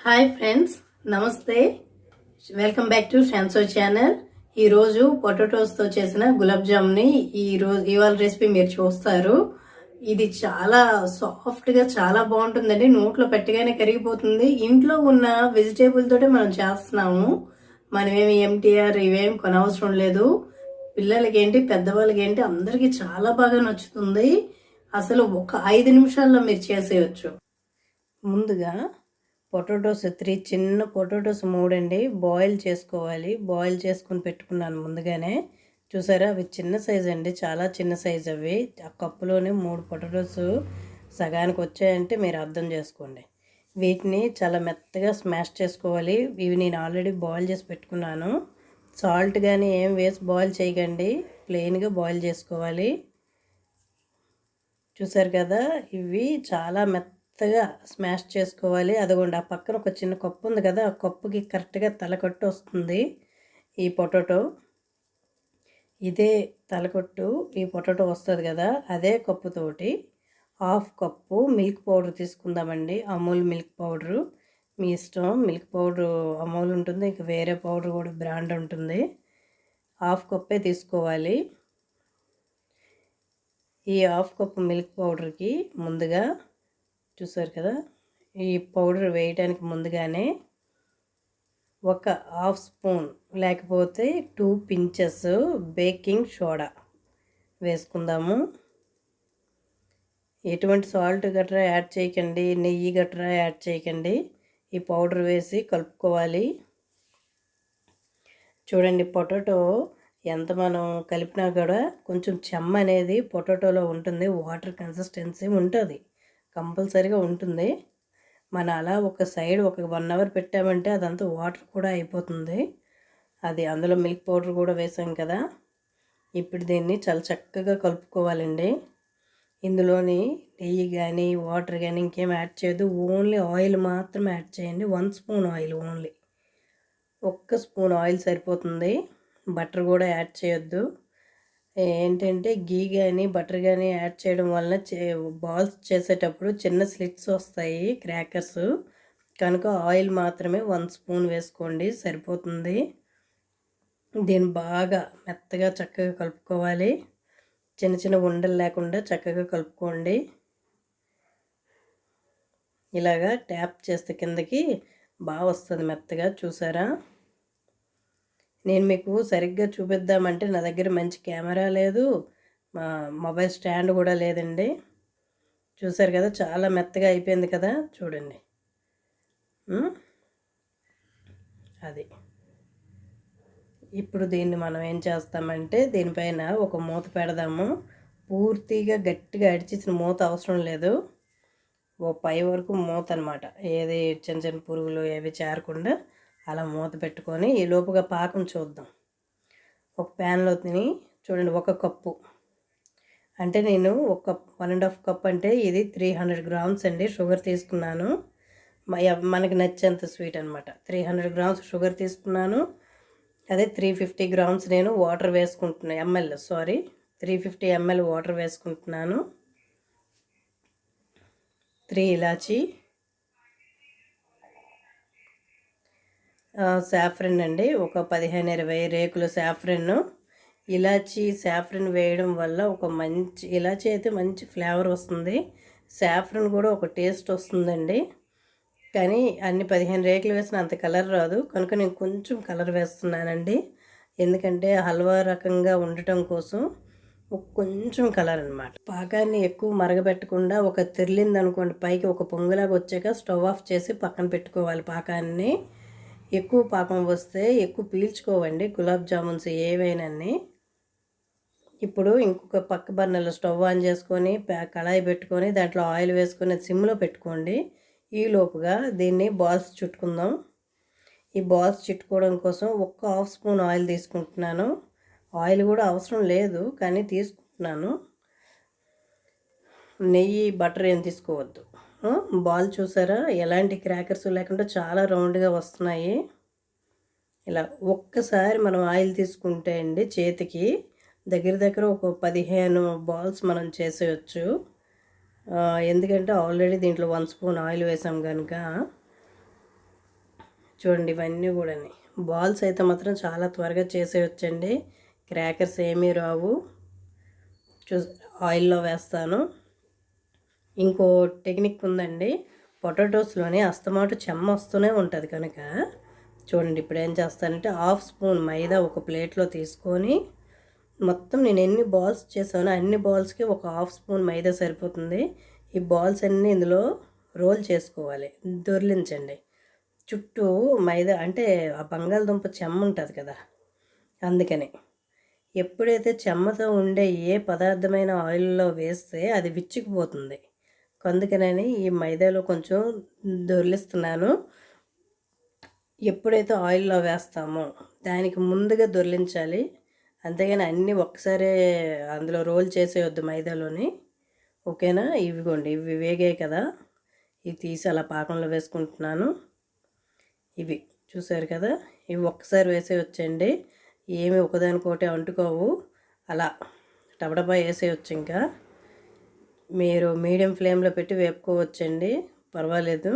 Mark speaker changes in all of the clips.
Speaker 1: Hi friends, నమస్తే. Welcome back to షాన్సో channel. ఈరోజు పొటాటోస్తో చేసిన గులాబ్ జామ్ని ఇవాళ రెసిపీ మీరు చూస్తారు. ఇది చాలా సాఫ్ట్గా చాలా బాగుంటుందండి. నోట్లో పెట్టగానే కరిగిపోతుంది. ఇంట్లో ఉన్న వెజిటేబుల్ తోటే మనం చేస్తున్నాము. మనమేమి ఎంటీఆర్ ఇవేమి కొనవసరం లేదు. పిల్లలకి ఏంటి, పెద్దవాళ్ళకి ఏంటి, అందరికీ చాలా బాగా నచ్చుతుంది. అసలు ఒక 5 నిమిషాల్లో మీరు చేసేయచ్చు. ముందుగా పొటాటోస్ 3 చిన్న పొటాటోస్ 3 అండి బాయిల్ చేసుకోవాలి. బాయిల్ చేసుకుని పెట్టుకున్నాను ముందుగానే. చూసారా, అవి చిన్న సైజ్ అండి, చాలా చిన్న సైజ్. అవి ఆ కప్పులోనే 3 పొటాటోస్ సగానికి వచ్చాయంటే మీరు అర్థం చేసుకోండి. వీటిని చాలా మెత్తగా స్మాష్ చేసుకోవాలి. ఇవి నేను ఆల్రెడీ బాయిల్ చేసి పెట్టుకున్నాను. సాల్ట్ కానీ ఏం వేసి బాయిల్ చేయకండి, ప్లెయిన్గా బాయిల్ చేసుకోవాలి. చూసారు కదా, ఇవి చాలా మెత్తగా స్మాష్ చేసుకోవాలి. అదిగోండి, ఆ పక్కన ఒక చిన్న కప్పు ఉంది కదా, ఆ కప్పుకి కరెక్ట్గా తలకొట్టు వస్తుంది ఈ పొటాటో. ఇదే తలకొట్టు ఈ పొటాటో వస్తుంది కదా, అదే కప్పుతోటి 1/2 కప్పు మిల్క్ పౌడర్ తీసుకుందామండి. అమూల్ మిల్క్ పౌడరు మీ ఇష్టం. మిల్క్ పౌడరు అమూల్ ఉంటుంది, ఇంకా వేరే పౌడర్ కూడా బ్రాండ్ ఉంటుంది. 1/2 కప్పే తీసుకోవాలి. ఈ 1/2 కప్పు మిల్క్ పౌడర్కి ముందుగా చూసారు కదా, ఈ పౌడర్ వేయడానికి ముందుగానే ఒక 1/2 స్పూన్ లేకపోతే 2 పించెస్ బేకింగ్ సోడా వేసుకుందాము. ఎటువంటి సాల్ట్ గట్రా యాడ్ చేయకండి, నెయ్యి గట్రా యాడ్ చేయకండి. ఈ పౌడర్ వేసి కలుపుకోవాలి. చూడండి, పొటాటో ఎంత మనం కలిపినా కూడా కొంచెం చెమ్మ అనేది పొటాటోలో ఉంటుంది. వాటర్ కన్సిస్టెన్సీ ఉంటుంది, కంపల్సరీగా ఉంటుంది. మన అలా ఒక సైడ్ ఒక 1 అవర్ పెట్టామంటే అదంతా వాటర్ కూడా అయిపోతుంది. అది అందులో మిల్క్ పౌడర్ కూడా వేసాం కదా. ఇప్పుడు దీన్ని చాలా చక్కగా కలుపుకోవాలండి. ఇందులోని నెయ్యి కానీ వాటర్ కానీ ఇంకేం యాడ్ చేయొద్దు. ఓన్లీ ఆయిల్ మాత్రమే యాడ్ చేయండి. 1 spoon oil, only 1 spoon oil సరిపోతుంది. బటర్ కూడా యాడ్ చేయొద్దు. ఏంటంటే గీ కానీ బటర్ కానీ యాడ్ చేయడం వలన బాల్స్ చేసేటప్పుడు చిన్న స్లిట్స్ వస్తాయి, క్రాకర్స్. కనుక ఆయిల్ మాత్రమే 1 స్పూన్ వేసుకోండి, సరిపోతుంది. దీన్ని బాగా మెత్తగా చక్కగా కలుపుకోవాలి. చిన్న చిన్న ఉండలు లేకుండా చక్కగా కలుపుకోండి. ఇలాగా ట్యాప్ చేస్తే కిందకి బాగా వస్తుంది మెత్తగా. చూసారా, నేను మీకు సరిగ్గా చూపిద్దామంటే నా దగ్గర మంచి కెమెరా లేదు, మొబైల్ స్టాండ్ కూడా లేదండి. చూసారు కదా, చాలా మెత్తగా అయిపోయింది కదా, చూడండి. అది ఇప్పుడు దీన్ని మనం ఏం చేస్తామంటే దీనిపైన ఒక మూత పెడదాము. పూర్తిగా గట్టిగా అడిచేసిన మూత అవసరం లేదు, ఓ పై వరకు మూత అనమాట. ఏది చిన్న చిన్న పురుగులు ఏవి చేరకుండా అలా మూత పెట్టుకొని ఈ లోపుగా పాకం చూద్దాం. ఒక ప్యాన్లో తిని చూడండి, 1 కప్పు అంటే నేను 1.5 కప్ అంటే ఇది 300 గ్రామ్స్ అండి షుగర్ తీసుకున్నాను. మనకి నచ్చేంత స్వీట్ అనమాట. 300 గ్రామ్స్ షుగర్ తీసుకున్నాను. అదే 350 గ్రామ్స్ నేను వాటర్ వేసుకుంటున్నాను, 350 ml వాటర్ వేసుకుంటున్నాను. 3 ఇలాచీ, సాఫ్రన్ అండి, ఒక 15-20 రేకులు సాఫ్రన్. ఇలాచీ సాఫ్రన్ వేయడం వల్ల ఒక మంచి ఇలాచీ అయితే మంచి ఫ్లేవర్ వస్తుంది. సాఫ్రన్ కూడా ఒక టేస్ట్ వస్తుందండి. కానీ అన్ని 15 రేకులు వేసిన అంత కలర్ రాదు, కనుక నేను కొంచెం కలర్ వేస్తున్నానండి. ఎందుకంటే హల్వా రకంగా ఉండటం కోసం కొంచెం కలర్ అనమాట. పాకాన్ని ఎక్కువ మరగబెట్టకుండా ఒక తిరిలింది అనుకోండి, పైకి ఒక పొంగులాగా వచ్చాక స్టవ్ ఆఫ్ చేసి పక్కన పెట్టుకోవాలి. పాకాన్ని ఎక్కువ పాకం వస్తే ఎక్కువ పీల్చుకోవండి గులాబ్ జామున్స్ ఏవైనా. ఇప్పుడు ఇంకొక పక్క బర్నర్లో స్టవ్ ఆన్ చేసుకొని కళాయి పెట్టుకొని దాంట్లో ఆయిల్ వేసుకొని సిమ్లో పెట్టుకోండి. ఈ లోపుగా దీన్ని బాల్స్ చుట్టుకుందాం. ఈ బాల్స్ చుట్టుకోవడం కోసం 1/2 స్పూన్ ఆయిల్ తీసుకుంటున్నాను. ఆయిల్ కూడా అవసరం లేదు కానీ తీసుకుంటున్నాను. నెయ్యి బటర్ ఏం తీసుకోవద్దు. బాల్ చూసారా, ఎలాంటి క్రాకర్స్ లేకుండా చాలా రౌండ్గా వస్తున్నాయి. ఇలా ఒక్కసారి మనం ఆయిల్ తీసుకుంటే అండి చేతికి దగ్గర ఒక 15 బాల్స్ మనం చేసేయచ్చు. ఎందుకంటే ఆల్రెడీ దీంట్లో 1 స్పూన్ ఆయిల్ వేసాం కనుక చూడండి ఇవన్నీ కూడా బాల్స్ అయితే మాత్రం చాలా త్వరగా చేసేయచ్చండి. క్రాకర్స్ ఏమీ రావు. ఆయిల్లో వేస్తాను. ఇంకో టెక్నిక్ ఉందండి. పొటాటోస్లోని అస్తమాటు చెమ్మ వస్తూనే ఉంటుంది కనుక చూడండి ఇప్పుడు ఏం చేస్తానంటే 1/2 స్పూన్ మైదా ఒక ప్లేట్లో తీసుకొని మొత్తం నేను ఎన్ని బాల్స్ చేసానో అన్ని బాల్స్కి ఒక 1/2 స్పూన్ మైదా సరిపోతుంది. ఈ బాల్స్ అన్నీ ఇందులో రోల్ చేసుకోవాలి, దొర్లించండి. చుట్టూ మైదా అంటే ఆ బంగాళదుంప చెమ్మ ఉంటుంది కదా, అందుకని ఎప్పుడైతే చెమ్మతో ఉండే ఏ పదార్థమైన ఆయిల్లో వేస్తే అది విచ్చుకుపోతుంది. అందుకనని ఈ మైదాలో కొంచెం దొర్లిస్తున్నాను. ఎప్పుడైతే ఆయిల్లో వేస్తామో దానికి ముందుగా దొర్లించాలి, అంతేగాని అన్నీ ఒక్కసారే అందులో రోల్ చేసేయొద్దు మైదాలోని. ఓకేనా? ఇవిగోండి ఇవి వేగాయి కదా, ఇవి తీసి అలా పాకంలో వేసుకుంటున్నాను. ఇవి చూసారు కదా, ఇవి ఒక్కసారి వేసేయొచ్చండి, ఏమి ఒకదానికోటి అంటుకోవు. అలా టబడబా వేసేయచ్చు. ఇంకా మీరు మీడియం ఫ్లేమ్లో పెట్టి వేపుకోవచ్చండి, పర్వాలేదు.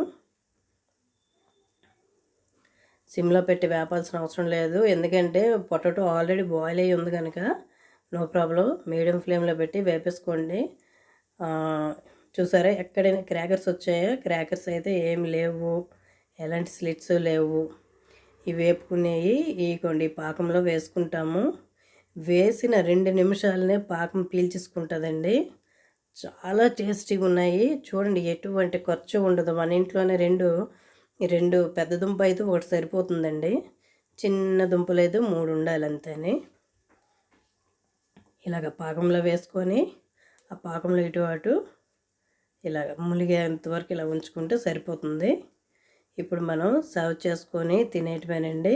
Speaker 1: సిమ్లో పెట్టి వేపాల్సిన అవసరం లేదు, ఎందుకంటే పొటాటో ఆల్రెడీ బాయిల్ అయ్యి ఉంది కనుక నో ప్రాబ్లం. మీడియం ఫ్లేమ్లో పెట్టి వేపేసుకోండి. చూసారా ఎక్కడైనా క్రాకర్స్ వచ్చాయో? క్రాకర్స్ అయితే ఏమి లేవు, ఎలాంటి స్లిట్స్ లేవు. ఇవి వేపుకునేవి ఇవ్వండి పాకంలో వేసుకుంటాము. వేసిన 2 నిమిషాలనే పాకం పీల్చేసుకుంటుందండి. చాలా టేస్టీగా ఉన్నాయి. చూడండి ఎటువంటి ఖర్చు ఉండదు. మన ఇంట్లోనే రెండు పెద్ద దుంప అయితే ఒకటి సరిపోతుందండి, చిన్న దుంపలు అయితే 3 ఉండాలి అంతేని. ఇలాగ పాకంలో వేసుకొని ఆ పాకంలో ఇటు అటు ఇలాగ ములిగేంత వరకు ఇలా ఉంచుకుంటే సరిపోతుంది. ఇప్పుడు మనం సర్వ్ చేసుకొని తినేటివేనండి.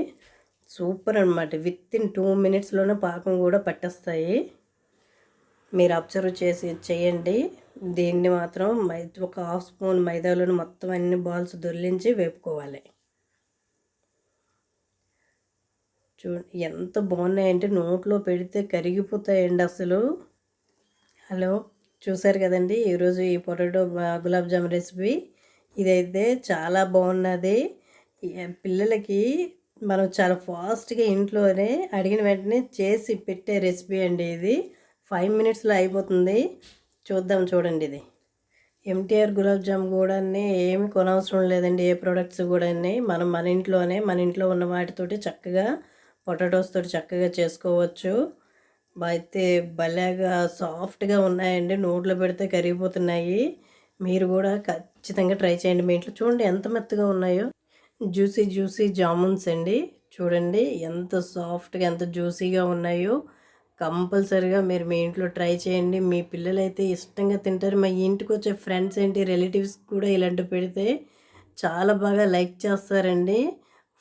Speaker 1: సూపర్ అనమాట. వితిన్ 2 మినిట్స్లోనే పాకం కూడా పట్టేస్తాయి. మీరు అబ్జర్వ్ చేయండి. దీన్ని మాత్రం ఒక 1/2 స్పూన్ మైదాలోని మొత్తం అన్ని బాల్స్ దొర్లించి వేపుకోవాలి. చూడండి ఎంత బాగున్నాయంటే నోట్లో పెడితే కరిగిపోతాయండి అసలు. హలో, చూసారు కదండి ఈరోజు ఈ పొటాటో గులాబ్ జామ్ రెసిపీ. ఇదైతే చాలా బాగున్నది. పిల్లలకి మనం చాలా ఫాస్ట్గా ఇంట్లోనే అడిగిన వెంటనే చేసి పెట్టే రెసిపీ అండి ఇది. 5 మినిట్స్లో అయిపోతుంది. చూడండి ఇది ఎంటీఆర్ గులాబ్ జామ్ కూడా ఏమి కొనవసరం లేదండి. ఏ ప్రోడక్ట్స్ కూడా మనం మన ఇంట్లో ఉన్న వాటితోటి చక్కగా పొటాటోస్ తోటి చక్కగా చేసుకోవచ్చు. అయితే భలేగా సాఫ్ట్గా ఉన్నాయండి, నోట్లో పెడితే కరిగిపోతున్నాయి. మీరు కూడా ఖచ్చితంగా ట్రై చేయండి మీ ఇంట్లో. చూడండి ఎంత మెత్తగా ఉన్నాయో, జ్యూసీ జామున్స్ అండి. చూడండి ఎంత సాఫ్ట్గా ఎంత జ్యూసీగా ఉన్నాయో. కంపల్సరీగా మీరు మీ ఇంట్లో ట్రై చేయండి. మీ పిల్లలైతే ఇష్టంగా తింటారు. మా ఇంటికి వచ్చే ఫ్రెండ్స్ రిలేటివ్స్ కూడా ఇలాంటివి పెడితే చాలా బాగా లైక్ చేస్తారండి.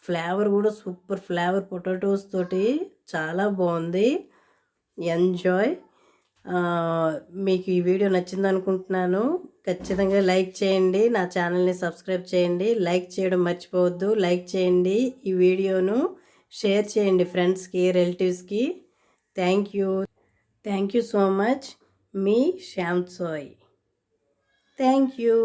Speaker 1: ఫ్లేవర్ కూడా సూపర్ ఫ్లేవర్, పొటాటోస్ తోటి చాలా బాగుంది. ఎంజాయ్. మీకు ఈ వీడియో నచ్చింది అనుకుంటున్నాను. ఖచ్చితంగా లైక్ చేయండి, నా ఛానల్ని సబ్స్క్రైబ్ చేయండి, లైక్ చేయడం మర్చిపోవద్దు. లైక్ చేయండి, ఈ వీడియోను షేర్ చేయండి ఫ్రెండ్స్కి, రిలేటివ్స్కి. Thank you so much. మీ శ్యామ్ సోయ్. Thank you.